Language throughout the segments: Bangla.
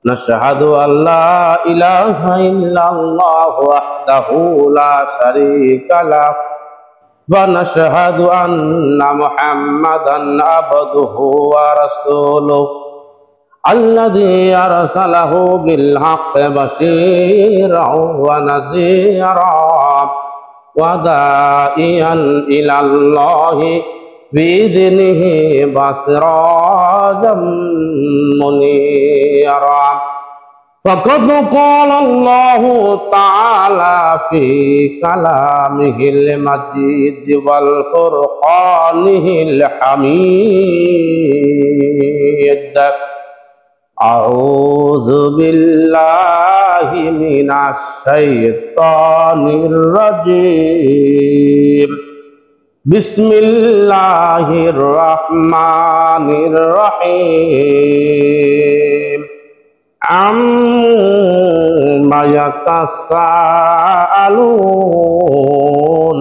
نشهد أن لا إله إلا الله وحده لا شريك له ونشهد أن محمدا عبده ورسوله الذي أرسله بالحق بشيرا ونذيرا وداعيا إلى الله بإذنه وسراجا منيرا فقد قال الله تعالى في كلامه المجيد والقرآنه الحميد أعوذ بالله من الشيطان الرجيم بسم الله الرحمن الرحيم عما يتساءلون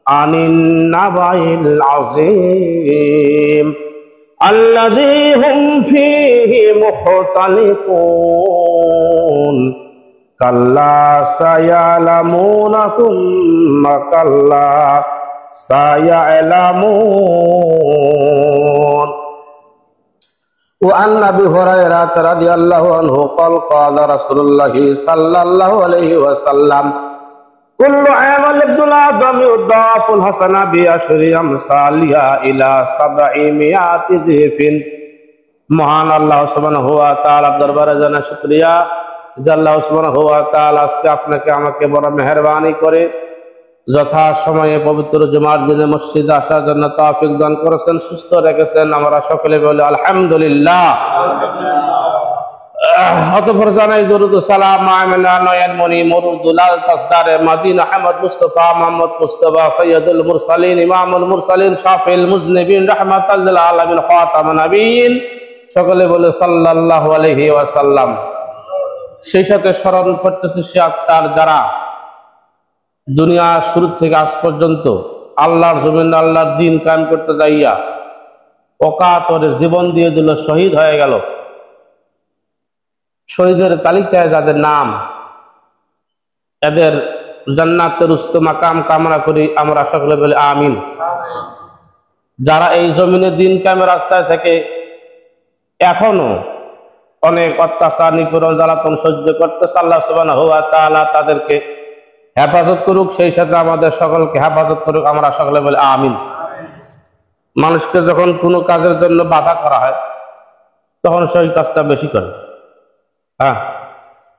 عن النبأ العظيم الذي هم فيه مختلفون كلا سيعلمون ثم كلا سيعلمون وعن أبي هريرة رضي الله عنه قال قال رسول الله صلى الله عليه وسلم كل عمل ابن آدم يضاعف الحسنة بعشر أمثالها إلى 700 ضعف মহান আল্লাহ সুবহানাহু ওয়া তাআলার দরবারে জানা শুকরিয়া যে আল্লাহ সুবহানাহু ওয়া তাআলা আজকে আপনাকে আমাকে বড় মেহেরবানি করে যথা সময়ে পবিত্র জুমার দিনে মসজিদে আসার জন্য তৌফিক দান করেছেন, সুস্থ রেখেছেন। আমরা সকলে বলি আলহামদুলিল্লাহ। অতঃপর জানাই দরুদ ও সালাম মা'আমিলা নয়ন মনি মুরুদুলাল তাসদারে মদিনা আহমদ মুস্তাফা মুহাম্মদ মুস্তাফা সৈয়দুল মুরসালিন ইমামুল মুরসালিন শাফিউল মুজনিবিন রাহমাতাল লিল আলামিন খাতামুন নবিয়্যিন, সকলে বলে সাল্লাল্লাহু আলাইহি ওয়াসাল্লাম। সেই সাথে স্মরণ করতেছি সে আত্মার যারা দুনিয়া শুরু থেকে আজ পর্যন্ত আল্লাহর জমিনে আল্লাহর দ্বীন কায়েম করতে যাইয়া অকাতরে জীবন দিয়ে দিল, শহীদ হয়ে গেল। শহীদের তালিকায় যাদের নাম, এদের জান্নাতের উচ্চ মাকাম কামনা করি আমরা সকলে বলি আমিন। যারা এই জমিনে দ্বীন কায়েমের রাস্তায় থেকে এখনো অনেক অত্যাচার নিপীড়ন জ্বালাতন সহ্য করতেছে, আল্লাহ সুবহানাহু ওয়া তাআলা তাদেরকে হেফাজত করুক, সেই সাথে আমাদের সকলকে হেফাজত করুক, আমরা সকলে বলি আমিন। মানুষকে যখন কোনো কাজের জন্য বাধা করা হয় তখন সেই কাজটা বেশি করে। হ্যাঁ,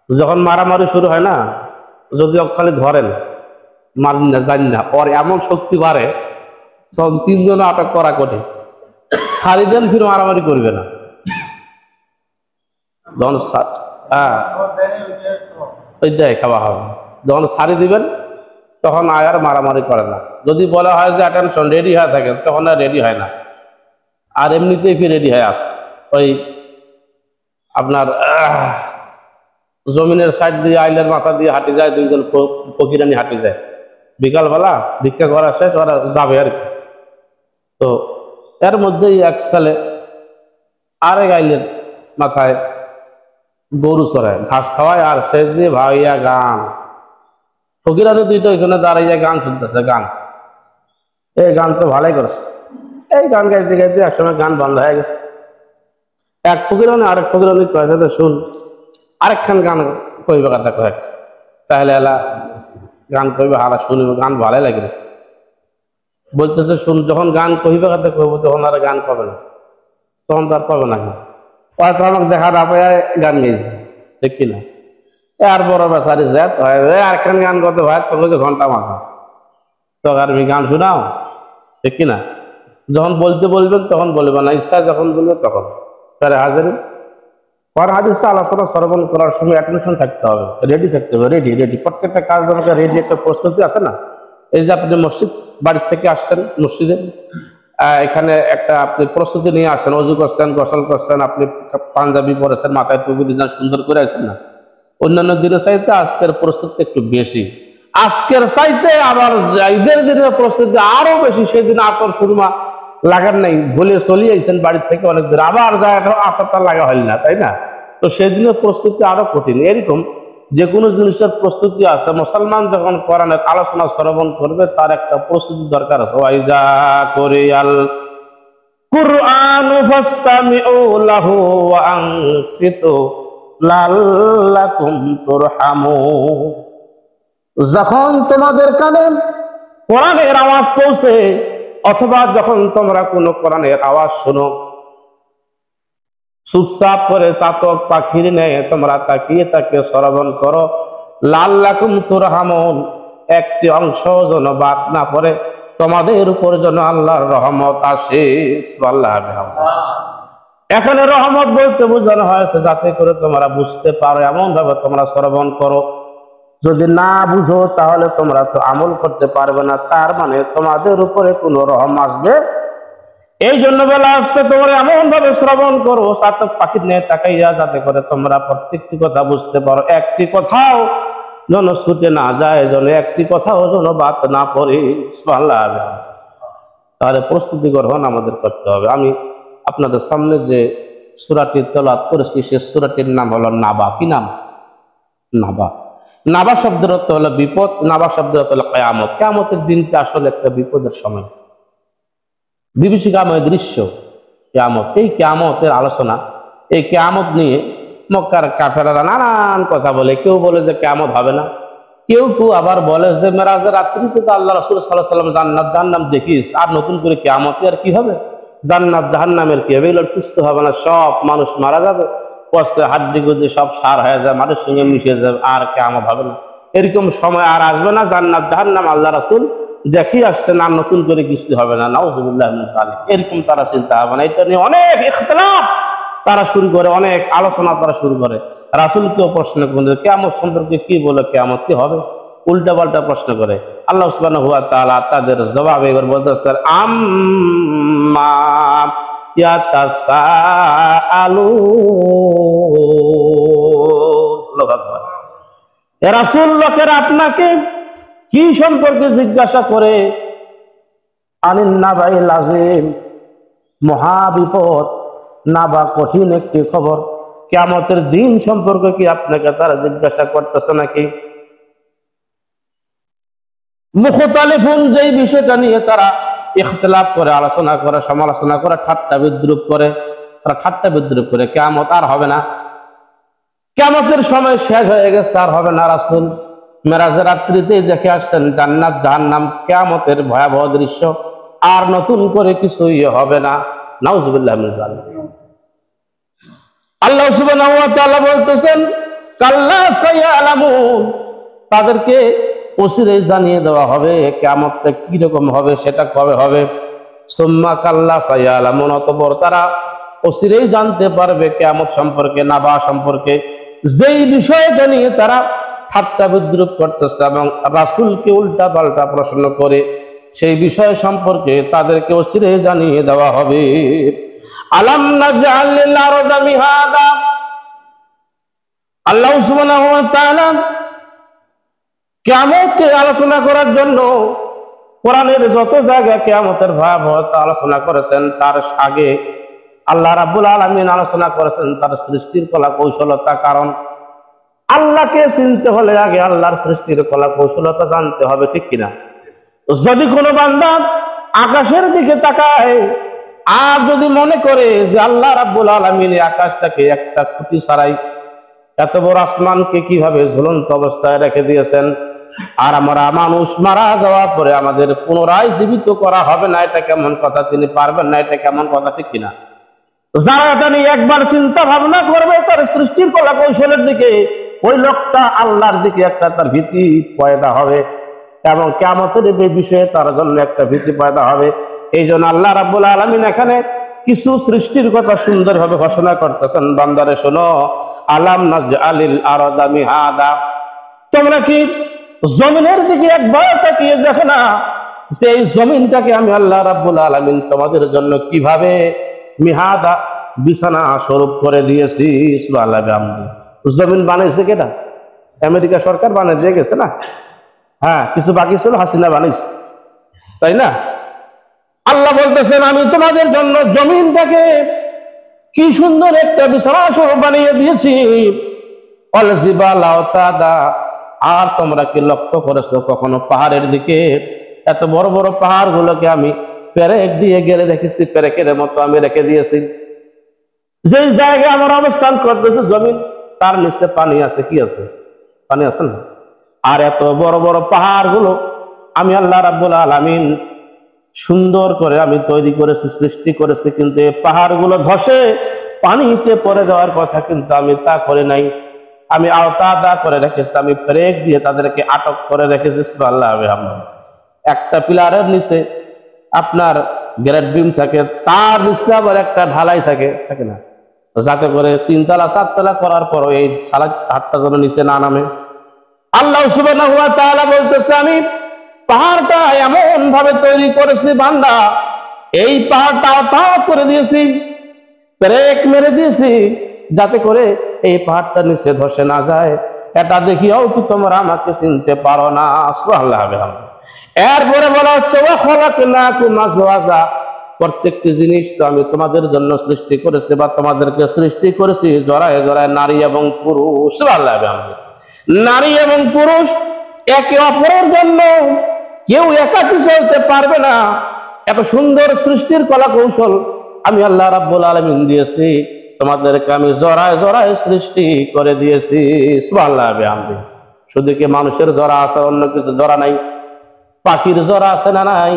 যখন মারামারি শুরু হয় না, যদি খালি ধরেন মারেন না জানি না, ওর এমন শক্তি বাড়ে তখন তিনজনে আটক করা কঠিন। সারি দেন ফিরে মারামারি করবে না। যখন হ্যাঁ ওই দেয় খাওয়া হবে, যখন সারি দিবেন তখন আর মারামারি করে না। যদি বলা হয় যে অ্যাটেনশন রেডি হয়ে থাকেন, তখন আর রেডি হয় না, আর এমনিতেই ফির রেডি হয়ে আস। ওই আপনার জমিনের সাইড দিয়ে আইলের মাথা দিয়ে হাঁটি যায়, দুইজন ফকিরানি হাঁটি যায়, বিকালবেলা ভিক্ষা করা শেষ ওরা যাবে আর কি। তো এর মধ্যেই এক ছেলে আরেক আইলের মাথায় গরু চড়ায়, ঘাস খাওয়ায়, আর সে যে ভাইয়া গান, ফকিরানি দুইটা ওইখানে দাঁড়াইয়া গান শুনতেছে। গান, এই গান তো ভালোই করছে, এই গান গাইতে গাইতে একসময় গান বন্ধ হয়ে গেছে। এক ফকিরানি আরেক ফকিরানি কয়েছে, শুন আরেকখান গান কইবে কথা কয়েক, তাহলে এলা গান কইবে, হারা শুনিবে, গান ভালোই লাগবে। বলতেছে শুন, যখন গান কহিবে কথা কইব তখন আর গান পাবে না, তখন তো আর পাবে না। হয়তো আমাকে দেখা না পায় গান গেয়েছে, ঠিক কিনা? আর বড় বেচারি জেদ হয়, আরেকখান গান কত ভাই তোকে ঘন্টা মাথা তো আর গান শোনাও, ঠিক কিনা? যখন বলতে বলবেন তখন বলবে না, ইচ্ছা যখন বলবে তখন। তাহলে হাজারি পর হাদিসে আলোচনা শ্রবণ করার সময় অ্যাটেনশন থাকতে হবে, রেডি থাকতে হবে, রেডি রেডি প্রত্যেকটা কাজ আমাকে রেডি, একটা প্রস্তুতি আছে না? এই যে আপনি মসজিদ বাড়ি থেকে আসছেন, মসজিদে এখানে একটা আপনি প্রস্তুতি নিয়ে আসছেন, অজু করছেন, গোসল করছেন, আপনি পাঞ্জাবি পরেছেন, মাথায় টুপি দিয়েছেন, সুন্দর করে আসছেন না? অন্যান্য দিনের চাইতে আজকের প্রস্তুতি একটু বেশি, আজকের চাইতে আবার ঈদের দিনের প্রস্তুতি আরো বেশি। সেদিন আতর সুরমা লাগার নাই, ভুলে চলিয়ে আইছেন বাড়ির থেকে অনেক দূর, আবার যায় আতরটা লাগা হইল না, তাই না? তো সেদিনের প্রস্তুতি আরো কঠিন। এরকম যে কোনো জিনিসের প্রস্তুতি আছে, মুসলমান যখন কোরআনের আলোচনা শ্রবণ করবে তার একটা প্রস্তুতি দরকার আছে। ওয়াইজা কোরিয়াল কুরআনু ফাসতামিউ লাহু ওয়া আনসিতু লাল্লাকুম তুরহামুন। যখন তোমাদের কানে কোরআনের আওয়াজ পৌঁছে, অথবা যখন তোমরা কোনো কোরআনের আওয়াজ শোনো, চুপচাপ করে চাতক পাখির ন্যায় তোমরা তাকিয়ে তাকে শ্রবণ করো। লাল্লাকুম তুরহামুন, একটি অংশ যেন বাদ না পড়ে, তোমাদের উপর যেন আল্লাহর রহমত আসে। সুবহানাল্লাহ। এখানে রহমত বলতে বোঝানো হয়েছে যাতে করে তোমরা বুঝতে পারো, এমন ভাবে তোমরা শ্রবণ করো। যদি না বুঝো তাহলে তোমরা তো আমল করতে পারবে না, তার মানে তোমাদের উপরে কোনো রহম আসবে। এই জন্য বলা আসছে তোমরা এমন ভাবে শ্রবণ করো চাতক পাখির ন্যায় তাকাইয়া, যাতে করে তোমরা প্রত্যেকটি কথা বুঝতে পারো, একটি কথাও যেন ছুটে না যায়, যেন একটি কথাও যেন বাদ না পড়ে। সুবহানাল্লাহ। তাহলে প্রস্তুতি গ্রহণ আমাদের করতে হবে। আমি আপনাদের সামনে যে সূরাটি তেলাওয়াত করেছি সে সূরাটির নাম হলো নাবা। কি নাম? নাবা। নাবা শব্দের অর্থ হলো বিপদ, নাবা শব্দের অর্থ হলো কিয়ামত। কিয়ামতের দিনটা আসলে একটা বিপদের সময়, বিভীষিকাময় দৃশ্য কিয়ামত। এই কিয়ামতের আলোচনা, এই কিয়ামত নিয়ে মক্কার কাফেররা নানান কথা বলে। কেউ বলে যে কিয়ামত হবে না, কেউ কেউ আবার বলে যে মেরাজের রাত্রিতে তো আল্লাহ রাসূল সাল্লাল্লাহু আলাইহি ওয়াসাল্লাম জান্নাত জাহান্নাম দেখিস, আর নতুন করে কিয়ামতে আর কি হবে? জান্নাত জাহান্নামের কি হবে? এগুলো কিছু হবে না, সব মানুষ মারা যাবে, কষ্টে হাড্ডি গুড্ডি সব সার হয়ে যায়, মানুষের সঙ্গে মিশে যাবে, আর কিয়ামত হবে না। এরকম সময় আর আসবে না, জান্নাত জাহান্নাম আল্লাহ রাসূল দেখি আসছে না, নতুন করে কিছু হবে না। নাউযুবিল্লাহ মিন যালিক। এরকম তারা চিন্তা ভাবনা, এটা নিয়ে অনেক ইখতিলাফ তারা শুরু করে, অনেক আলোচনা তারা শুরু করে। রাসূলকেও প্রশ্ন করে কিয়ামত সম্পর্কে কি বলে, কিয়ামত কি হবে, উল্টা পাল্টা প্রশ্ন করে। আল্লাহ সুবহানাহু ওয়া তাআলা তাদের জবাবে এবার বলতেছেন আম্মা ইয়াতাসাআলুন। আল্লাহু আকবার। এ রাসূল, লোকেরা আপনাকে কি সম্পর্কে জিজ্ঞাসা করে? আনিন নাবাইল আযীম, মহাবিপদ, নাবা কঠিন একটি খবর, কিয়ামতের দিন সম্পর্কে কি আপনাকে তারা জিজ্ঞাসা করতেছে নাকি? মুখতালিফুন, যেই বিষয়টা নিয়ে তারা ইখতিলাফ করে, আলোচনা করে, সমালোচনা করে, ঠাট্টা বিদ্রুপ করে, তারা ঠাট্টা বিদ্রুপ করে কিয়ামত আর হবে না, কিয়ামতের সময় শেষ হয়ে গেছে, আর হবে না। রাসূল মেরাজের রাত্রিতেই দেখে আসছেন জান্নাত জাহান্নাম, কিয়ামতের ভয়াবহ দৃশ্য, আর নতুন করে কিছুই হবে না। নাউযুবিল্লাহ মিন যালিক। আল্লাহ সুবহানাহু ওয়া তাআলা বলতেছেন কাল্লা সায়ালামুন, তাদেরকে অচিরেই জানিয়ে দেওয়া হবে কিয়ামতটা কি রকম হবে, সেটা কবে হবে। সুম্মা কাল্লা সায়ালামুন, অতঃপর তারা অচিরেই জানতে পারবে কিয়ামত সম্পর্কে, নাবা সম্পর্কে, যেই বিষয়টা নিয়ে তারা ঠাট্টা বিদ্রুপ করতেছে এবং রাসূলকে উল্টা পাল্টা প্রশ্ন করে, সেই বিষয় সম্পর্কে তাদেরকে অচিরেই জানিয়ে দেওয়া হবে। আলাম নাজআলিল আরদা মিহাদা, আল্লাহ সুবহানাহু ওয়া তাআলা কিয়ামতকে আলোচনা করার জন্য কোরআনের যত জায়গায় কিয়ামতের ভয়াবহতা আলোচনা করেছেন, তার আগে আল্লাহ রাব্বুল আলামিন আলোচনা করেছেন তার সৃষ্টির কলা কৌশলতা। কারণ আল্লাহকে চিনতে হলে আগে আল্লাহর সৃষ্টির কলা কৌশলতা জানতে হবে, ঠিক কিনা? যদি কোনো বান্দা আকাশের দিকে তাকায় আর যদি মনে করে যে আল্লাহ রাব্বুল আলামিন আকাশটাকে একটা খুঁটি ছাড়াই এত বড় আসমানকে কিভাবে ঝুলন্ত অবস্থায় রেখে দিয়েছেন, আর আমরা মানুষ মারা যাওয়ার পরে আমাদের পুনরায় জীবিত করা হবে না, এটা কেমন কথা? তিনি পারবেন না, এটা কেমন কথা, ঠিক কিনা? যারা এটা নিয়ে একবার চিন্তা ভাবনা করবে তার সৃষ্টির কলা কৌশলের দিকে, ওই লোকটা আল্লাহর দিকে একটা তার ভীতি পয়দা হবে, এবং কিয়ামতের এই বিষয়ে তার জন্য একটা ভীতি পয়দা হবে। এই জন্য আল্লাহ রাব্বুল আলামিন এখানে কিছু সৃষ্টির কথা সুন্দরভাবে ঘোষণা করতেছেন, বান্দারে শোনো, আলাম নাজআলিল আরদা মিহাদা, তোমরা কি জমিনের দিকে একবার তাকিয়ে দেখো না যে এই জমিনটাকে আমি আল্লাহ রাব্বুল আলামিন তোমাদের জন্য কিভাবে মিহাদা, বিছানা স্বরূপ করে দিয়েছি। সুবহানাল্লাহ। জমিন বানাইছে কেটা? আমেরিকা সরকার বানিয়ে দিয়ে গেছে না? হ্যাঁ, কিছু বাকি ছিল, হাসিনা বানাইছে, তাই না? আল্লাহ বলতেছেন আমি তোমাদের জন্য জমিনটাকে কি সুন্দর একটা বিছানা স্বরূপ বানিয়ে দিয়েছি। আর তোমরা কি লক্ষ্য করেছো কখনো পাহাড়ের দিকে? এত বড় বড় পাহাড় গুলোকে আমি পেরেক দিয়ে গেড়ে রেখেছি, পেরেকের মতো আমি রেখে দিয়েছি। যে জায়গায় আমার অবস্থান করতেছে জমিন, তার নিচে পানি আছে। কি আছে? পানি আছে না? আর এত বড় বড় পাহাড় গুলো আমি আল্লাহ রাব্বুল আলামিন সুন্দর করে আমি তৈরি করেছি, সৃষ্টি করেছি, কিন্তু এই পাহাড় গুলো ধসে পানিতে পড়ে যাওয়ার কথা, কিন্তু আমি তা করে নাই। আমি আওতাদা করে রেখেছি, আমি ব্রেক দিয়ে তাদেরকে আটক করে রেখেছি। সুবহানাল্লাহ। একটা পিলারের নিচে আপনার গ্রেড বিম থাকে, তার নিচে আবার একটা ঢালাই থাকে, থাকে না? যাতে করে 3 তলা 4 তলা করার পর এই সারা হাতটা যেন নিচে না নামে। আল্লাহ সুবহানাহু ওয়া তাআলা বলতেছে, আমি পাহাড়টা এমন ভাবে তৈরি করেছি বান্দা, এই পাহাড়টা আওতাদ করে দিয়েছি, ব্রেক মেরে দিয়েছি, যাতে করে এই পাহাড়টা নিচে ধসে না যায়। এটা দেখিও কি তোমরা আমাকে চিনতে পারো না? সুবহানাল্লাহ। এরপরে বলা হচ্ছে ওয়া খলাকনাকুম আজওয়াজা, প্রত্যেকটি জিনিস তো আমি তোমাদের জন্য সৃষ্টি করেছি, বা তোমাদেরকে সৃষ্টি করেছি জড়ায় জড়ায়, নারী এবং পুরুষ। সুবহানাল্লাহ। নারী এবং পুরুষ একে অপরের জন্য, কেউ একাকী চলতে পারবে না। এত সুন্দর সৃষ্টির কলা কৌশল আমি আল্লাহ রাব্বুল আলামিন দিয়েছি, তোমাদেরকে আমি জড়ায় জড়ায় সৃষ্টি করে দিয়েছি। সুবহানাল্লাহ। শুধু কি মানুষের জড়া আছে, অন্য কিছু জড়া নাই? পাখির জড়া আছে না নাই?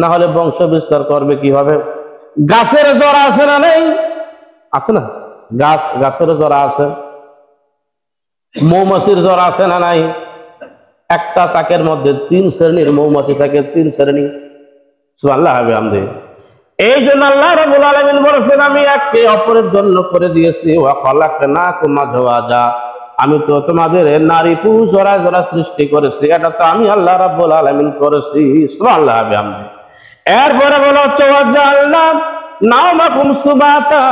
না হলে বংশ বিস্তার করবে কিভাবে? গাছের জড়া আছে না নাই? আছে না? গাছের জড়া আছে। মৌমাছির জড়া আছে না নাই? একটা চাকের মধ্যে 3 শ্রেণীর মৌমাছি থাকে, 3 শ্রেণী। সুবহানাল্লাহ। এই জন্য আল্লাহ রাব্বুল আলামিন বলেছেন, আমি একে অপরের জন্য করে দিয়েছি ওয়া খলাকনাকুম আজওয়াজা, আমি তো তোমাদের নারী পুরুষ জোড়া জোড়া সৃষ্টি করেছি। এটা তো আমি আল্লাহ রাব্বুল আলামিন করেছি। সুবহানাল্লাহ। এরপরে বলা হচ্ছে ওয়া জাআলনা নাওমাকুম সুবাতা,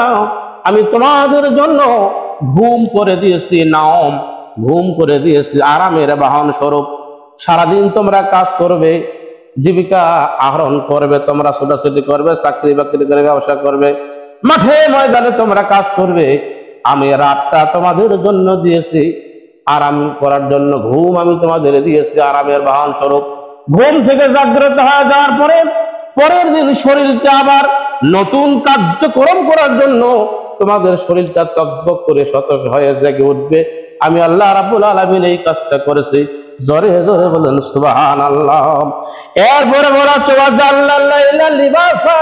আমি তোমাদের জন্য ঘুম করে দিয়েছি, নাওম ঘুম করে দিয়েছি আরামের বাহন স্বরূপ। সারাদিন তোমরা কাজ করবে, জীবিকা আহরণ করবে, তোমরা ছোটাছুটি করবে, চাকরি বাকরি করে ব্যবসা করবে, মাঠে ময়দানে তোমরা কাজ করবে। আমি রাতটা তোমাদের জন্য দিয়েছি আরাম করার জন্য, ঘুম আমি তোমাদের দিয়েছি আরামের বাহন স্বরূপ। ঘুম থেকে জাগ্রত হয়ে যাওয়ার পরে পরের দিন শরীরটা আবার নতুন কার্যক্রম করার জন্য তোমাদের শরীরটা তকবক করে সতেজ হয়ে জেগে উঠবে। আমি আল্লাহ রাব্বুল আলামিন এই কাজটা করেছি। জোরে জোরে বলেন সুবহানাল্লাহ। এরপরে বলা হচ্ছে ওয়া জাআলনাল লাইলা লিবাসা,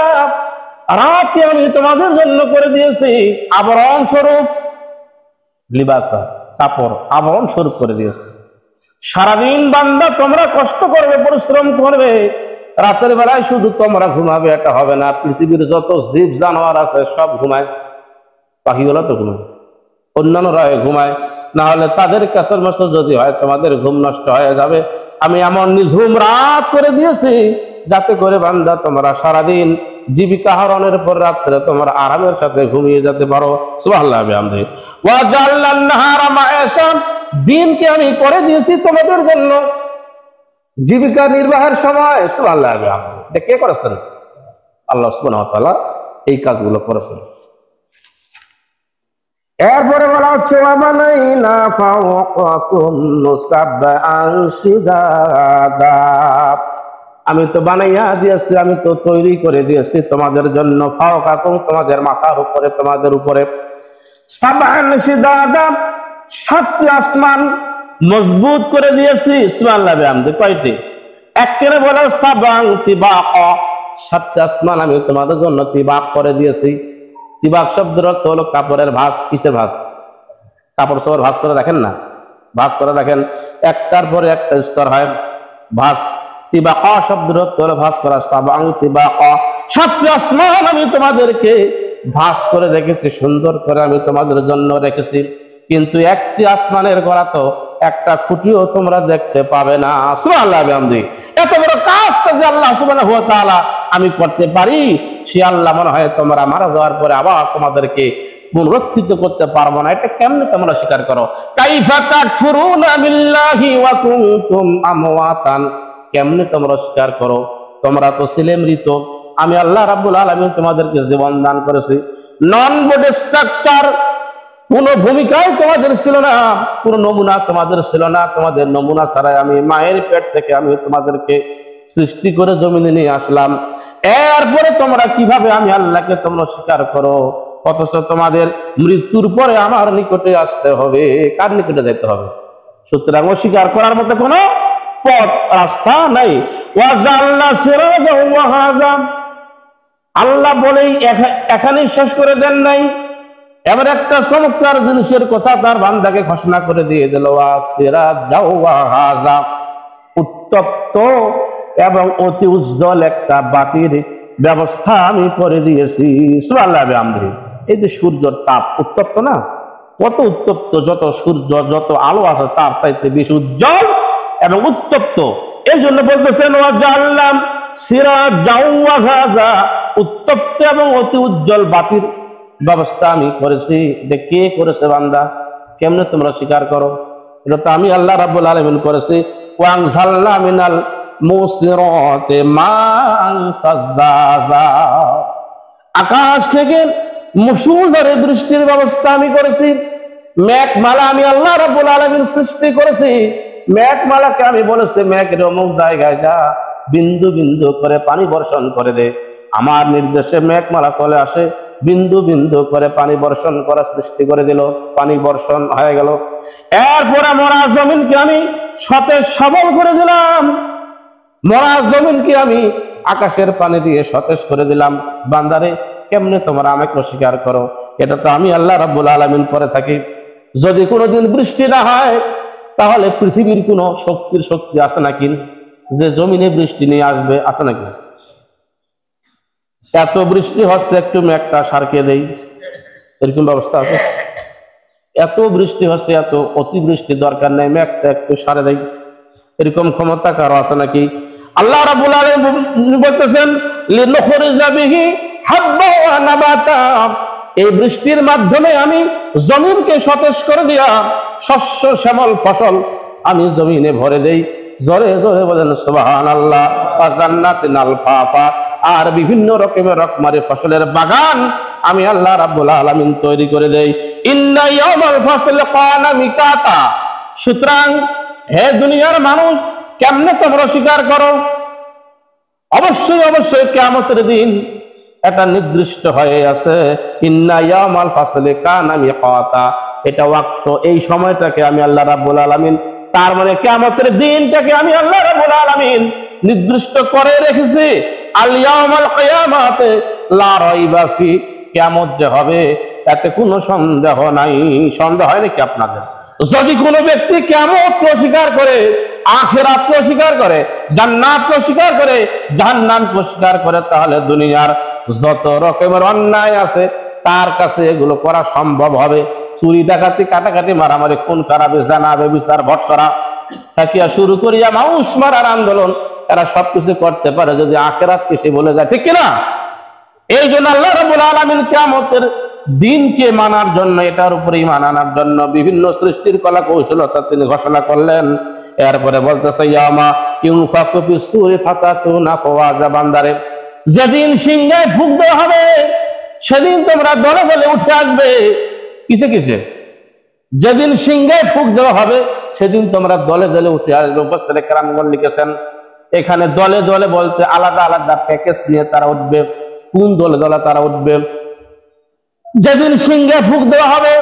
রাতকে আমি তোমাদের জন্য করে দিয়েছি আবরণ স্বরূপ। লিবাসা কাপড়, আবরণ স্বরূপ করে দিয়েছি। সারাদিন বান্দা তোমরা কষ্ট করবে, পরিশ্রম করবে, রাতের বেলায় শুধু তোমরা ঘুমাবে এটা হবে না। পৃথিবীর যত জীব জানোয়ার আছে সব ঘুমায়, পাখিগুলো তো ঘুমায়, অন্যান্যরা ঘুমায়, না হলে তাদের কাছের মতো যদি হয় তোমাদের ঘুম নষ্ট হয়ে যাবে। আমি এমন নিঝুম রাত করে দিয়েছি যাতে করে বান্দা তোমরা সারাদিন জীবিকা আহরণের পর রাত্রে তোমরা আরামের সাথে ঘুমিয়ে যেতে পারো। সুবহানাল্লাহ। ওয়া জাআলনান নাহারা মাআশা, দিনকে আমি করে দিয়েছি তোমাদের জন্য জীবিকা নির্বাহের সময়। সুবহানাল্লাহ। এটা কে করেছেন? আল্লাহ সুবহানাহু ওয়া তাআলা এই কাজগুলো করেছেন। এরপরে বলা হচ্ছে ওয়া বানাইনা ফাওকাকুম সাবআন শিদাদা, আমি তো বানাইয়া দিয়েছি, আমি তো তৈরি করে দিয়েছি তোমাদের জন্য, ফাওকাকুম তোমাদের মাথার উপরে, তোমাদের উপরে, সাবআন শিদাদা 7টি আসমান মজবুত করে দিয়েছি। সুবহানাল্লাহ। কয়টি? একেবারে বলা সাবআন তিবাকা, 7টি আসমান আমি তোমাদের জন্য তিবাক করে দিয়েছি। তিবাক শব্দের অর্থ হলো কাপড়ের ভাঁজ। কিসের ভাঁজ? কাপড় চোপড় ভাঁজ করে রাখেন না, ভাঁজ করে রাখেন, একটার পরে একটা স্তর হয় ভাঁজ। তিবাকা শব্দের অর্থ হলো ভাঁজ করা। সাবআন তিবাকা, 7টি আসমান আমি তোমাদেরকে ভাঁজ করে রেখেছি, সুন্দর করে আমি তোমাদের জন্য রেখেছি। কিন্তু একটি আসমানের গোড়া তো একটা খুঁটিও তোমরা দেখতে পাবে না। সুবহানাল্লাহ। এত বড় কাজটা যে আল্লাহ সুবহানাহু ওয়া তাআলা আমি করতে পারি, সে আল্লাহ মনে হয় তোমরা মারা যাওয়ার পরে আবার তোমাদেরকে পুনরুত্থিত করতে পারবো না। এটা কেমনে তোমরা স্বীকার করো? কাইফা তাকফুরুনা বিল্লাহি ওয়া কুনতুম আমওয়াতান, কেমনে তোমরা স্বীকার করো? তোমরা তো ছিলে মৃত, আমি আল্লাহ রাব্বুল আলামিন তোমাদেরকে জীবন দান করেছি। নন বোর্ড স্ট্রাকচার, কোন ভূমিকায় তোমাদের ছিল না, কোন নমুনা তোমাদের ছিল না। তোমাদের নমুনা ছাড়াই আমি মায়ের পেট থেকে আমি তোমাদেরকে সৃষ্টি করে জমিনে নিয়ে আসলাম। এরপরে তোমরা কিভাবে আমি আল্লাহকে তোমরা স্বীকার করো, অথচ তোমাদের মৃত্যুর পরে আমার নিকটে আসতে হবে। কার নিকটে যেতে হবে? সুতরাং অস্বীকার করার মতো কোনো পথ রাস্তা নাই। আল্লাহ বলেই এখানেই শেষ করে দেন নাই, এবার একটা চমৎকার জিনিসের কথা তার বান্দাকে ঘোষণা করে দিয়ে দিল, উত্তপ্ত এবং অতি উজ্জ্বল একটা বাতির ব্যবস্থা আমি করে দিয়েছি। সুবহানাল্লাহ। এই যে সূর্যের তাপ উত্তপ্ত না, কত উত্তপ্ত, যত সূর্য যত আলো আছে তার চাইতে বেশি উজ্জ্বল এবং উত্তপ্ত। এই জন্য বলতেছেন উত্তপ্ত এবং অতি উজ্জ্বল বাতির ব্যবস্থা আমি করেছি। কে করেছে বান্দা? কেমনে তোমরা স্বীকার করো? এটা তো আমি আল্লাহ রাব্বুল আলামিন করেছি। ওয়ানজালনা মিনাল মুসিরাতি মা'আন সাজ্জাজা, আকাশ থেকে মুষলধারে বৃষ্টির ব্যবস্থা আমি করেছি। মেঘমালা আমি আল্লাহ রাব্বুল আলামিন সৃষ্টি করেছি। মেঘমালাকে আমি বলেছি মেঘের অমুক জায়গায় যা, বিন্দু বিন্দু করে পানি বর্ষণ করে দে। আমার নির্দেশে মেঘমালা চলে আসে, বিন্দু বিন্দু করে পানি বর্ষণ করা সৃষ্টি করে দিল, পানি বর্ষণ হয়ে গেল। এরপরে মরা জমিনকে আমি সতেজ সবল করে দিলাম। মরা জমিনকে আমি আকাশের পানি দিয়ে সতেজ করে দিলাম। বান্দারে, কেমনে তোমরা আমাকে অস্বীকার করো? এটা তো আমি আল্লাহ রাব্বুল আলামিন করে থাকি। যদি কোনোদিন বৃষ্টি না হয়, তাহলে পৃথিবীর কোন শক্তি আছে নাকি যে জমিনে বৃষ্টি নিয়ে আসবে? আছে নাকি? এত বৃষ্টি হচ্ছে, একটু মেঘটা সারকে দেই, এরকম ব্যবস্থা আছে? এত বৃষ্টি হচ্ছে, এত অতিবৃষ্টি দরকার নেই, মেঘটা একটু সারে দেই, এরকম ক্ষমতা কারো আছে নাকি? আল্লাহ রাব্বুল আলামিন বলতেছেন লিনুখরিজা বিহি হাব্বা ওয়া নাবাতা, এই বৃষ্টির মাধ্যমে আমি জমিনকে সতেজ করে দিয়া শস্য শ্যামল ফসল আমি জমিনে ভরে দেই। জোরে জোরে বলেন সুবহানাল্লাহ। ওয়া জান্নাতিন আলফাফা, আর বিভিন্ন রকমের রকমারি ফসলের বাগান আমি আল্লাহ রাব্বুল আলামিন তৈরি করে দেই। ইন্না ইয়াউমাল ফাসলি কানা মিকাতা, সুতরাং হে দুনিয়ার মানুষ, কেমনে তোমরা স্বীকার করো? অবশ্যই অবশ্যই কিয়ামতের দিন এটা নির্দিষ্ট হয়ে আছে। ইন্না ইয়াউমাল ফাসলি কানা মিকাতা, এটা ওয়াক্ত, এই সময়টাকে আমি আল্লাহ রাব্বুল আলামিন, তার মানে কিয়ামতের দিনটাকে আমি আল্লাহ রাব্বুল আলামিন নির্দিষ্ট করে রেখেছি। আল ইয়াউমাল কিয়ামাতে লা রাইবা ফি, কিয়ামত যে হবে তাতে কোনো সন্দেহ নাই। সন্দেহ হয় নাকি আপনাদের? যদি কোনো ব্যক্তি কিয়ামতকে অস্বীকার করে, আখিরাতকে অস্বীকার করে, জান্নাতকে অস্বীকার করে, জাহান্নামকে অস্বীকার করে, তাহলে দুনিয়ার যত রকমের অন্যায় আছে তার কাছে এগুলো করা সম্ভব হবে। চুরি ডাকাতি কাটাকাটি মারামারি খুন খারাপি জানাবে বিচার ভটসরা থাকিয়া শুরু করিয়া মাউস মারার আন্দোলন, এরা সবকিছু করতে পারে যদি আখিরাতকে সে বলে যায়, ঠিক কিনা? এই জন্য আল্লাহ রাব্বুল আলামিন কিয়ামতের দিনকে মানার জন্য, এটার উপরে ঈমান আনার জন্য বিভিন্ন সৃষ্টির কলা কৌশলতা তিনি ঘোষণা করলেন। এরপরে বলতেছে ইয়ামা ইউনফাকু ফিস-সূরি ফাতাতুনা ফাওয়াজা, বান্দারে, যেদিন সিংহে ফুঁক দেওয়া হবে সেদিন তোমরা দলে দলে উঠে আসবে। কিসে কিসে? যেদিন সিংহে ফুঁক দেওয়া হবে সেদিন তোমরা দলে দলে উঠে আসবে। মুফাসসিরে কেরামগণ লিখেছেন, এখানে দলে দলে বলতে আলাদা আলাদা প্যাকেজ নিয়ে তারা উঠবে। কোন দলে দলে তারা উঠবে? যেদিন সিংহে ফুঁক দেওয়া হবে,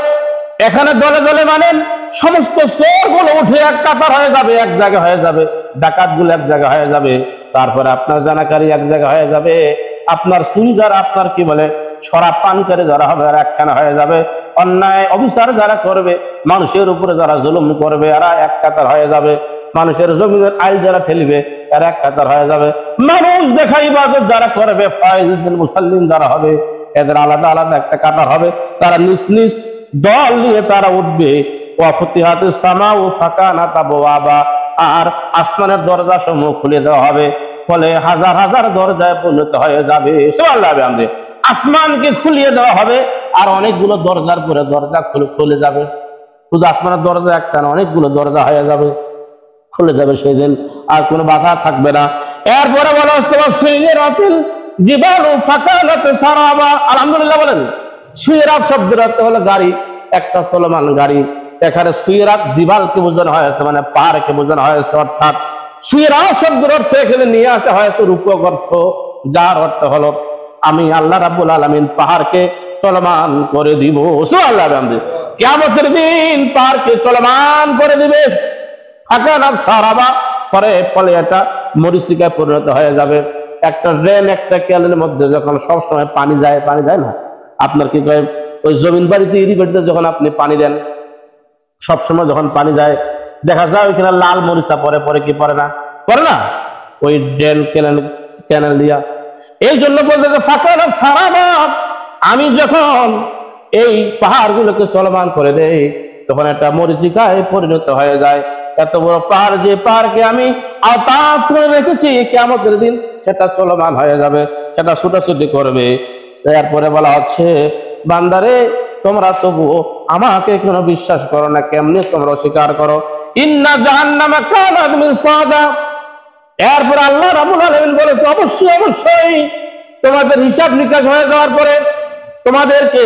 এখানে দলে দলে মানেন সমস্ত চোরগুলো উঠে এক কাতার হয়ে যাবে, এক জায়গা হয়ে যাবে, ডাকাতগুলো এক জায়গা হয়ে যাবে, তারপরে আপনার জানাকারী এক জায়গা হয়ে যাবে, আপনার চুরি যারা, আপনার কি বলে শরাব পানকারী যারা হবে আর একখানা হয়ে যাবে, অন্যায় অবিচার যারা করবে, মানুষের উপরে যারা জুলুম করবে এরা এক কাতার হয়ে যাবে, মানুষের জমিনের আইল যারা ফেলবে এরা এক কাতার হয়ে যাবে, মানুষ দেখা ইবাদত যারা করবে, ফায়জুল মুসাল্লিন যারা হবে, এদের আলাদা আলাদা একটা কাতার হবে। তারা নিজ নিজ দল নিয়ে তারা উঠবে। ওয়া ফুতিহাতিস সামাউ ফাকানাত আবওয়াবা, আর আসমানের দরজা সমূহ খুলে দেওয়া হবে, ফলে হাজার হাজার দরজায় পরিণত হয়ে যাবে। সুবহানাল্লাহ। আসমানকে খুলিয়ে দেওয়া হবে আর অনেকগুলো দরজার পরে দরজা খুলে যাবে। শুধু আসমানের দরজা একটা না, অনেকগুলো দরজা হয়ে যাবে, খুলে যাবে সেই দিন, আর কোনো বাধা থাকবে না। এরপরে বলা হচ্ছে জিবালু ফাকানাত সারাবা, আলহামদুলিল্লাহ বলেন। সুইরাত শব্দের অর্থ হলো গাড়ি, একটা চলমান গাড়ি। এখানে সুইরাত দিবালকে বোঝানো হয়েছে, মানে পাহাড়কে বোঝানো হয়েছে। অর্থাৎ সুইরাত শব্দের অর্থ এখানে নিয়ে আসা হয়েছে রূপক অর্থ, যার অর্থ হলো আমি আল্লাহ রাব্বুল আলামিন পাহাড়কে চলমান করে দিব। সুবহানাল্লাহ। কিয়ামতের দিন পাহাড়কে চলমান করে দিবে। ফাকানাত সারাবা, পরে ফলে এটা মরীচিকায় পরিণত হয়ে যাবে। একটা ড্রেন, একটা ক্যানেলের মধ্যে যখন সবসময় পানি যায়, পানি যায় না, আপনার কি কয় ওই জমিন বাড়িতে ইরিগেটর যখন আপনি পানি দেন, সবসময় যখন পানি যায় দেখা যায় ওইখানে লাল মরিচা পরে, পরে কি পরে না, পরে না, ওই ড্রেন ক্যানেল দিয়া। এই জন্য বলতে যে ফাকানাত সারাবা, আমি যখন এই পাহাড়গুলোকে চলমান করে দেই তখন একটা মরীচিকায় পরিণত হয়ে যায়। এত বড় পাহাড়, যে পাহাড়কে আমি আওতাত করে রেখেছি, কিয়ামতের দিন সেটা চলমান হয়ে যাবে, সেটা ছুটাছুটি করবে। এরপরে বলা হচ্ছে বান্দারে তোমরা তবুও আমাকে কোনো বিশ্বাস করো না, কেমনে তোমরা অস্বীকার করো। ইন্না জাহান্নামা কানাত মিরসাদা। এরপর আল্লাহ রাব্বুল আলামিন বলেছে অবশ্যই অবশ্যই তোমাদের হিসাব নিকাশ হয়ে যাওয়ার পরে তোমাদেরকে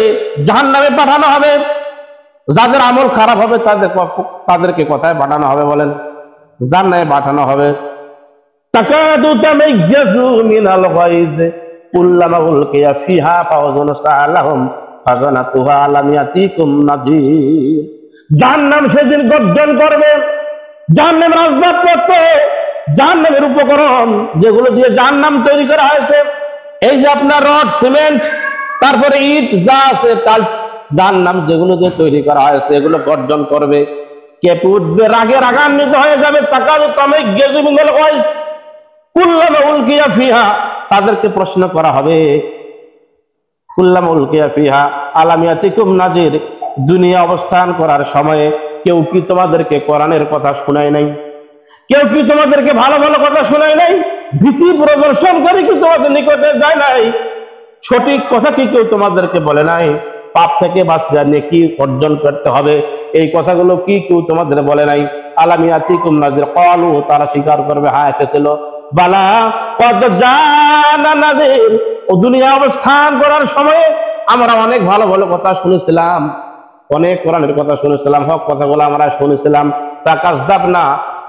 জাহান্নামে পাঠানো হবে। যাদের আমল খারাপ হবে তাদেরকে কোথায় পাঠানো হবে বলেন? জান্নাতে পাঠানো হবে। তাকাদু তামাইয়াজু মিনাল গায়জ কুল্লামা উলকিয়া ফিহা ফাওজুন সালাহুম ফাজানাতুহা লাম ইয়াতিকুম নাযীর। জাহান্নাম সেদিন গর্জন করবে। জাহান্নামের আসবাবপত্র, জাহান্নামের উপকরণ যেগুলো দিয়ে জাহান্নাম তৈরি করা হয়েছে, এই যে আপনার রড, সিমেন্ট, তারপরে ইট যা আছে, টাইলস, জাহান্নাম যেগুলো দিয়ে তৈরি করা হয়েছে এগুলো গর্জন করবে, কেঁপে উঠবে, রাগে রাগান্বিত হয়ে যাবে। তাকাদু তামাইয়াজু মিনাল গায়জ কুল্লামা উলকিয়া ফিহা, তাদেরকে প্রশ্ন করা হবে কুল্লামা উলকিয়া ফিহা আলাম ইয়াতিকুম নাযীর, দুনিয়া অবস্থান করার সময়ে কেউ কি তোমাদেরকে কোরআনের কথা শোনায় নাই? কেউ কি তোমাদেরকে ভালো ভালো কথা শোনায় নাই? ভীতি প্রদর্শন করে কি তোমাদের নিকটে যায় নাই? সঠিক কথা কি কেউ তোমাদেরকে বলে নাই? পাপ থেকে বাঁচতে নেকি অর্জন করতে হবে, এই কথাগুলো কি কেউ তোমাদের বলে নাই? আলাম ইয়াতিকুম নাযীর ক্বালু, তারা স্বীকার করবে হ্যাঁ এসেছিল। বালা কদ জানা নাযীর, ও দুনিয়া অবস্থান করার সময়ে আমরা অনেক ভালো ভালো কথা শুনেছিলাম, অনেক কোরআনের কথা শুনেছিলাম, হক কথাগুলো আমরা শুনেছিলাম। ফাকাযযাবনা,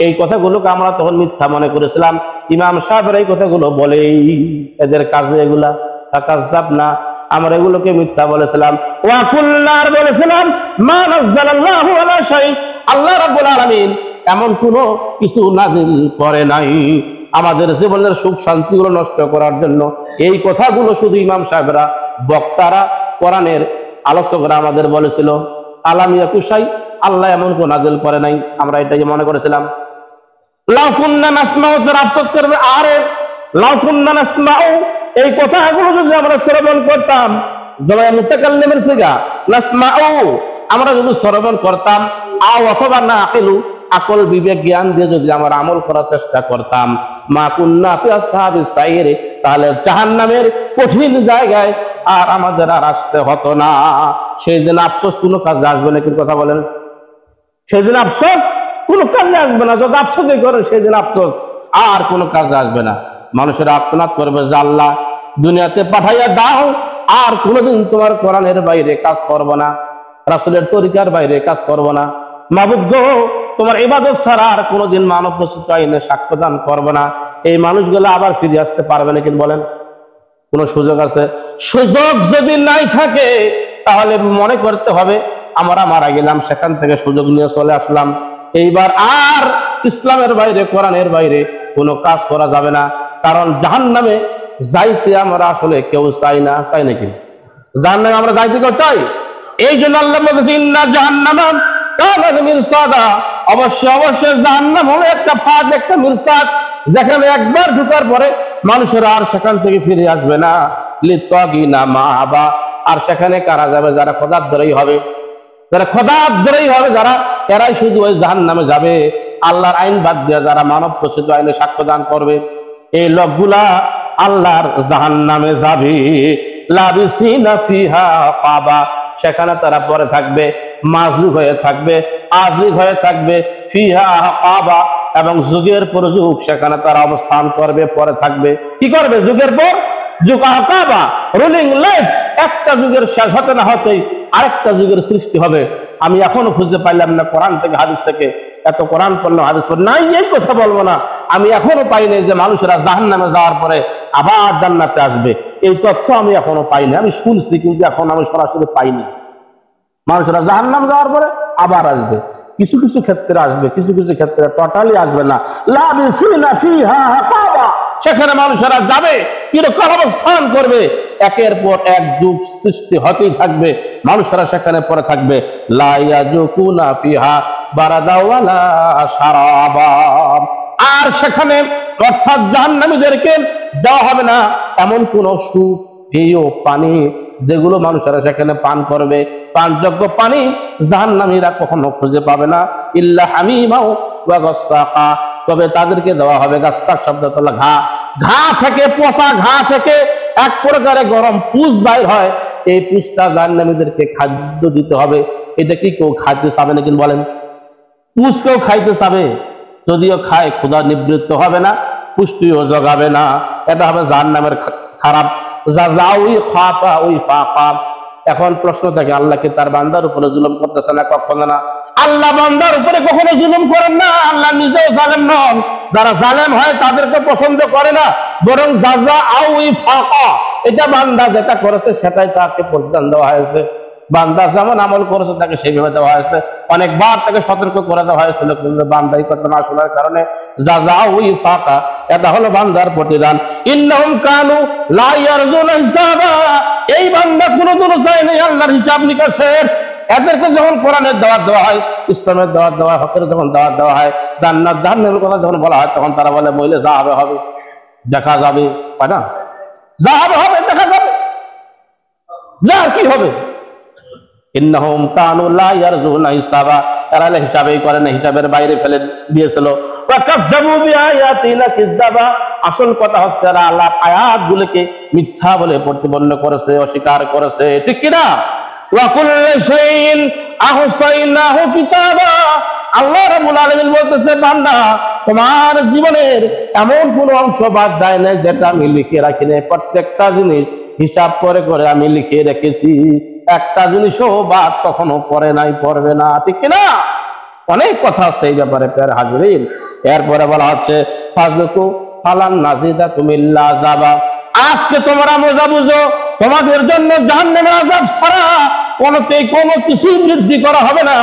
এই কথাগুলোকে আমরা তখন মিথ্যা মনে করেছিলাম। ইমাম সাহেবের এই কথাগুলো বলেই এদের কাজে এগুলা। ফাকাযযাবনা, আমরা এগুলোকে মিথ্যা বলেছিলাম। ওয়া কুল্লার বলেছিলাম মা নাযালাল্লাহু আলা শাই, আল্লাহ রাব্বুল আলামিন এমন কোনো কিছু নাজিল করে নাই আমাদের জীবনের সুখ শান্তিগুলো নষ্ট করার জন্য। এই কথাগুলো শুধু ইমাম সাহেবরা, বক্তারা, কোরআনের আলোচকরা আমাদের বলেছিল। আলাম ইয়াকু শাই, আল্লাহ এমন কোন নাজিল করে নাই, আমরা এটাই মনে করেছিলাম। লাউ কুন্না নাসমাউ, যারা আফসোস করবে, আরে লাউ কুন্না নাসমাউ, এই কথাগুলো যদি আমরা শ্রবণ করতাম, যারা মুতাকাল্লিমের সিগা নাসমাউ, আমরা যদি শ্রবণ করতাম, আও অথবা না আকিলু, আকল বিবেক জ্ঞান দিয়ে যদি আমরা আমল করার চেষ্টা করতাম, মা কুন্না ফি আসহাবিস সাইর, তাহলে জাহান্নামের কঠিন জায়গায় আর আমাদের আর আসতে হতো না। সেই দিন আফসোস কোনো কাজে আসবে না, কি কথা বলেন? সেই দিন আফসোস কোনো কাজে আসবে না। যত আফসোসই করে সেই দিন আফসোস আর কোনো কাজে আসবে না। মানুষের আর্তনাদ করবে যে আল্লাহ দুনিয়াতে পাঠাইয়া দাও, আর কোনোদিন তোমার কোরআনের বাইরে কাজ করব না, রাসূলের তরিকার বাইরে কাজ করব না। মাবুদ গো, তোমার ইবাদত ছাড়া আর কোনোদিন মানব রচিত আইনে সাক্ষ্য দান করবো না। এই মানুষগুলো আবার ফিরে আসতে পারবে না, কিন্তু বলেন কোন সুযোগ আছে? সুযোগ যদি নাই থাকে তাহলে মনে করতে হবে আমরা মারা গেলাম, সেখান থেকে সুযোগ নিয়ে চলে আসলাম, এইবার আর ইসলামের বাইরে, কোরআনের বাইরে কোনো কাজ করা যাবে না। কারণ জাহান্নামে যাইতে আমরা আসলে কেউ চাই না, চাই নাকি? জাহান্নামে আমরা যাইতে কেউ চাই? এই জন্য আল্লাহ বলেছে ইন্না জাহান্নামা কানাত মিরসাদা, অবশ্যই অবশ্যই জাহান্নাম হলো একটা ফাঁদ, একটা মিরসাদ, যেখানে একবার ঢোকার পরে মানুষেরা আর সেখান থেকে ফিরে আসবে না। লিত্তাগিনা মাআবা, আর সেখানে কারা যাবে? যারা খোদার ধরেই হবে, যারা খোদার ধরেই হবে, যারা এরাই শুধু ওই জাহান্নামে যাবে। আল্লাহর আইন বাদ দিয়ে যারা মানব প্রসিদ্ধ আইনে সাক্ষ্য দান করবে, এই লোকগুলা আল্লাহর জাহান্নামে যাবে। লাবিসিনা ফিহা আহকাবা, সেখানে তারা পরে থাকবে, মাজুক হয়ে থাকবে, আজিক হয়ে থাকবে। ফিহা আহকাবা, এবং যুগের পর যুগ সেখানে তারা অবস্থান করবে, পরে থাকবে। কি করবে? যুগের পর যুগ। আহকাবা, রুলিং লাইফ, একটা যুগের শেষ হতে না হতেই আরেকটা যুগের সৃষ্টি হবে। আমি এখনো খুঁজে পাইলাম না কোরআন থেকে হাদিস থেকে, এত কোরআন পড়লাম হাদিস পড়লাম নাই, এই কথা বলবো না, আমি এখনো পাইনি যে মানুষেরা জাহান্নামে যাওয়ার পরে আবার জান্নাতে আসবে। এই তথ্য আমি এখনো পাইনি, আমি শুনছি কিন্তু এখন আমি সরাসরি পাইনি। মানুষেরা জাহান্নাম যাওয়ার পরে আবার আসবে, কিছু কিছু ক্ষেত্রে আসবে, কিছু কিছু ক্ষেত্রে টোটালি আসবে না। লাবিসিনা ফিহা আহকাবা, সেখানে মানুষেরা যাবে, চিরকাল অবস্থান করবে, একের পর এক যুগ সৃষ্টি হতেই থাকবে, মানুষেরা সেখানে পড়ে থাকবে। লা ইয়াজুকুনা ফিহা বারাদা ওয়ালা শারাবা, আর সেখানে অর্থাৎ জাহান্নামীদেরকে দেওয়া হবে না এমন কোন সুপেয় পানি যেগুলো মানুষেরা সেখানে পান করবে, পানযোগ্য পানি জাহান্নামীরা কখনো খুঁজে পাবে না। ইল্লা হামিমাও ওয়া গাসসাকা, তবে তাদেরকে দেওয়া হবে, গাসসাক শব্দ হলো ঘা, ঘা থেকে, পচা ঘা থেকে এক প্রকারে গরম পুষ বাইর হয়, এই পুষটা জাহান্নামীদেরকে খাদ্য দিতে হবে। এটা কি কেউ খাইতে চাবে নাকি বলেন? পুষ কেউ খাইতে চাবে? যদিও খায় ক্ষুধা নিবৃত্ত হবে না, পুষ্টিও জগাবে না, এটা হবে জাহান্নামের খারাপ। জাযাউই খাফা ওই ফাকা। এখন প্রশ্ন থাকে, আল্লাহ কি তার বান্দার উপরে জুলুম করতেছে না? কখনো না, আল্লাহ বান্দার উপরে কখনো জুলুম করেন না, আল্লাহ নিজেও জালেম নন। যারা জালেম হয় তাদেরকে পছন্দ করে না, বরং জাযাউই ফাকা, এটা বান্দা যেটা করেছে সেটাই তাকে প্রতিদান দেওয়া হয়েছে। বান্দা যেমন আমল করেছে তাকে সেইভাবে দেওয়া হয়েছে, অনেকবার তাকে সতর্ক করে দেওয়া হয়েছিল, কিন্তু বান্দাই কথা না শোনার কারণে জাযাউই ফাকা, এটা হলো বান্দার প্রতিদান। ইন্নাহুম কানু লা ইয়ারজুনা হিসাবা, এই বান্দা কোনোদিনও চায় নাই আল্লাহর হিসাব নিকাশের। এদেরকে যখন কোরআনের দাওয়াত দেওয়া হয়, ইসলামের দাওয়াত দেওয়া হয়, হকের যখন দাওয়াত দেওয়া হয়, জান্নাত জাহান্নামের কথা যখন বলা হয়, তখন তারা বলে মইলে যা হবে হবে, দেখা যাবে, তাই না? যা হবে হবে, দেখা যাবে, যা আর কি হবে। ইন্নাহুম কানু লা ইয়ারজুনা হিসাবা, তারা হিসাবই করে না, হিসাবের বাইরে ফেলে দিয়েছিল। ওয়া কাযযাবু বিআয়াতিনা কিযযাবা, আসল কথা হচ্ছে এরা আল্লাহর আয়াতগুলোকে মিথ্যা বলে প্রতিপন্ন করেছে, অস্বীকার করেছে, ঠিক কি না? ওয়া কুল্লু শাইইন আহসাইনাহু কিতাবা, আল্লাহ রাব্বুল আলামিন বলতেছে, বান্দা তোমার জীবনের এমন কোন অংশ বাদ যায় না যেটা আমি লিখে রাখি নাই, প্রত্যেকটা জিনিস হিসাব করে করে আমি লিখে রেখেছি, একটা জিনিসও বাদ কখনো পড়ে নাই, পড়বে না, ঠিক কিনা? অনেক কথা আছে এই ব্যাপারে প্রিয় হাজিরিন। এরপরে বলা হচ্ছে ফাযকু ফালান নাযিদাকুম ইল্লা আযাবা, আজকে তোমরা মজা বুঝো, তোমাদের জন্য জাহান্নামের আযাব ছাড়া কোনোতেই কোনো কিছু বৃদ্ধি করা হবে না,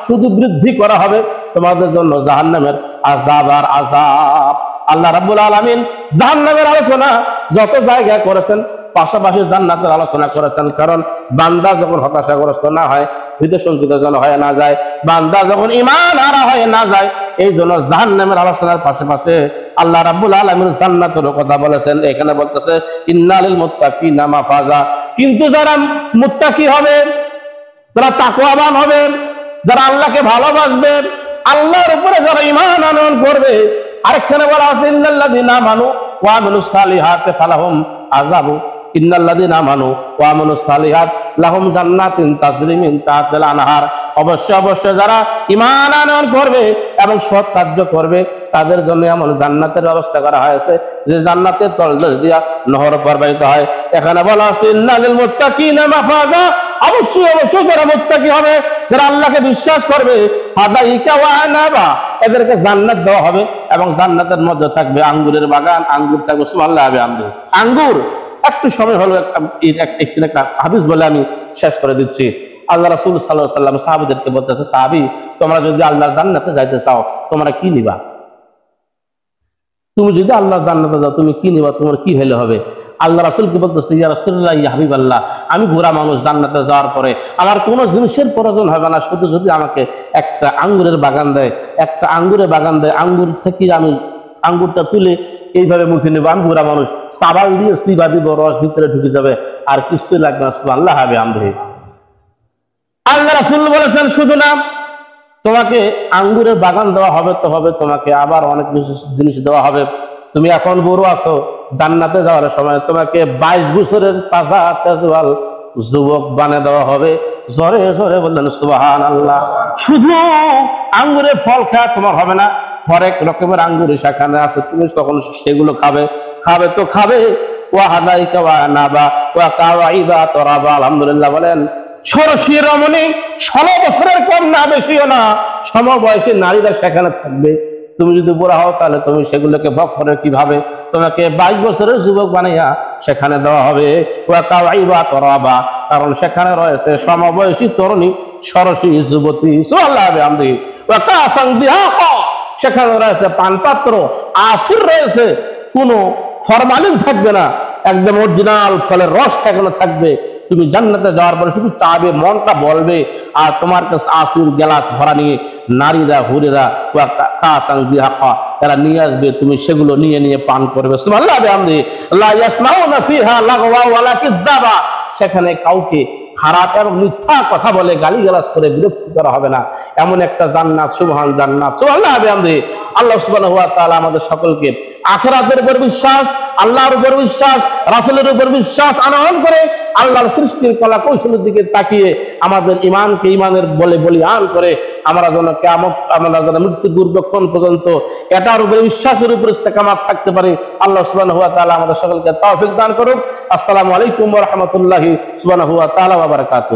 শুধু বৃদ্ধি করা হবে তোমাদের জন্য জাহান্নামের আযাব আর আযাব। আল্লাহ রাব্বুল আলামিন জাহান্নামের আলোচনা যত জায়গায় করেছেন, পাশাপাশি জান্নাতের আলোচনা করেছেন, কারণ বান্দা যখন হতাশাগ্রস্ত না হয়, হৃদয় শঙ্কিত যেন হয়ে না যায়, বান্দা যখন ঈমান হারা হয়ে না যায়, এই জন্য জাহান্নামের আলোচনার পাশাপাশি আল্লাহ রাব্বুল আলামিন জান্নাতের কথা বলেছেন। এখানে বলতেছে ইন্নালিল মুত্তাকিনা মাফাজা, কিন্তু যারা মুত্তাকি হবে, যারা তাকওয়াবান হবে, যারা আল্লাহকে ভালোবাসবে, আল্লাহর উপরে যারা ঈমান আনয়ন করবে, আরেকখানে বলা আছে ইন্নাল্লাযিনা আমানু ওয়া আমিলুস সালিহাতি ফালাহুম আযাবু, ইন্নাল্লাযিনা আমানু ওয়া আমিলুস সালিহাত লাহুম জান্নাতিন তাজরি মিন তাহতিল আনহার, অবশ্যই অবশ্যই যারা ঈমান আনয়ন করবে এবং সৎ কার্য করবে তাদের জন্য এমন জান্নাতের ব্যবস্থা করা হয়েছে যে জান্নাতের তলদেশ দিয়া নহর প্রবাহিত হয়। এখানে বলা আছে ইন্নালিল মুত্তাকিনা মাফাজা, অবশ্যই অবশ্যই যারা মুত্তাকি হবে, যারা আল্লাহকে বিশ্বাস করবে, হাদাইকা ওয়া আনাবা, এদেরকে জান্নাত দেওয়া হবে এবং জান্নাতের মধ্যে থাকবে আঙ্গুরের বাগান, আঙ্গুর থাকবে সুবহানাল্লাহ আঙ্গুর, আঙ্গুর। একটু সময় হলো একটা হাদিস বলে আমি শেষ করে দিচ্ছি। আল্লাহ রাসূল সাল্লাল্লাহু আলাইহি ওয়াসাল্লাম সাহাবীদেরকে বলতেছে, সাহাবী তোমরা যদি আল্লাহর জান্নাতে যাইতে চাও তোমরা কি নিবা? তুমি যদি আল্লাহর জান্নাতে যাও তুমি কি নিবা, তোমার কি হলে হবে? আল্লাহ রাসূলকে বলতেছে, ইয়া রাসূলুল্লাহ, ইয়া হাবিবাল্লাহ, আমি বুড়া মানুষ, জান্নাতে যাওয়ার পরে আমার কোনো জিনিসের প্রয়োজন হবে না, শুধু যদি আমাকে একটা আঙ্গুরের বাগান দেয়, একটা আঙ্গুরের বাগান দেয়, আঙ্গুর থেকে আমি আঙ্গুরটা তুলে এইভাবে মুখে নেবো, আমি বুড়া মানুষ, সাবাল দিয়ে সিবা দিব, রস ভিতরে ঢুকে যাবে, আর কিছুই লাগবে না, সুবহানাল্লাহ হবে আমরে। আল্লাহ রাসূল বলেছেন শুধু না, তোমাকে আঙ্গুরের বাগান দেওয়া হবে তো হবে, তোমাকে আবার অনেক কিছু জিনিস দেওয়া হবে। তুমি এখন বড় আছো, জান্নাতে যাওয়ার সময় তোমাকে 22 বছরের তাজা তেজওয়াল যুবক বানিয়ে দেওয়া হবে। জোরে জোরে বললেন সুবহানাল্লাহ। শুধু আঙ্গুরের ফল খাওয়া তোমার হবে না, হরেক রকমের আঙ্গুর সেখানে আছে, তুমি তখন সেগুলো খাবে, খাবে তো খাবে, ওয়া হাদাইকা ওয়া আনাবা ওয়া কাওয়াইবা তরাবা। আলহামদুলিল্লাহ বলেন। ষোড়শী রমণী 16 বছরের কম না, বেশিও না, সমবয়সী নারীরা সেখানে থাকবে। তুমি যদি বুড়া হও তাহলে তুমি সেগুলোকে ভোগ করে কিভাবে? তোমাকে 22 বছরের যুবক বানাইয়া সেখানে দেওয়া হবে। ওয়া কাওয়াইবা তরাবা, কারণ সেখানে রয়েছে সমবয়সী তরুণী, ষোড়শী যুবতী। সুবহানাল্লাহ বিহামদিহি। ওয়া কাসান দিহাকা, সেখানে রয়েছে পানপাত্র, আসির রয়েছে, কোনো ফরমালিন থাকবে না, একদম অরিজিনাল ফলের রস সেখানে থাকবে। তুমি জান্নাতে যাওয়ার পরে শুধু চাবে, মনটা বলবে, আর তোমার কাছে আসির গ্লাস ভরা নিয়ে নারীরা হুরেরা এরা নিয়ে আসবে, তুমি সেগুলো নিয়ে নিয়ে পান করবে। সুবহানাল্লাহ বিহামদিহি। লা ইয়াসমাউনা ফিহা লাগওয়া ওয়ালা কিযাবা, সেখানে কাউকে খারাপ এবং মিথ্যা কথা বলে গালিগালাজ করে বিরক্তি করা হবে না। এমন একটা জান্নাত, সুবহান জান্নাত। সুবহানাল্লাহ বিহামদিহি। আল্লাহ সুবহানাহু ওয়া তাআলা আমাদের সকলকে আখিরাতের উপর বিশ্বাস, আল্লাহর উপর বিশ্বাস, রাসূলের উপর বিশ্বাস আনয়ন করে আল্লাহর সৃষ্টির কলা কৌশলের দিকে তাকিয়ে আমাদের ঈমানকে ঈমানের বলে বলিয়ান করে আমরা যেন কিয়ামত, আমরা যেন মৃত্যুর দুর্বক্ষণ পর্যন্ত এটার উপরে বিশ্বাসের উপর ইস্তেকামাত থাকতে পারি। আল্লাহ সুবহানাহু ওয়া তাআলা আমাদের সকলকে তৌফিক দান করুক। আসসালামু আলাইকুম ওয়া রাহমাতুল্লাহি সুবহানাহু ওয়া তাআলা ওয়া বারাকাতুহু।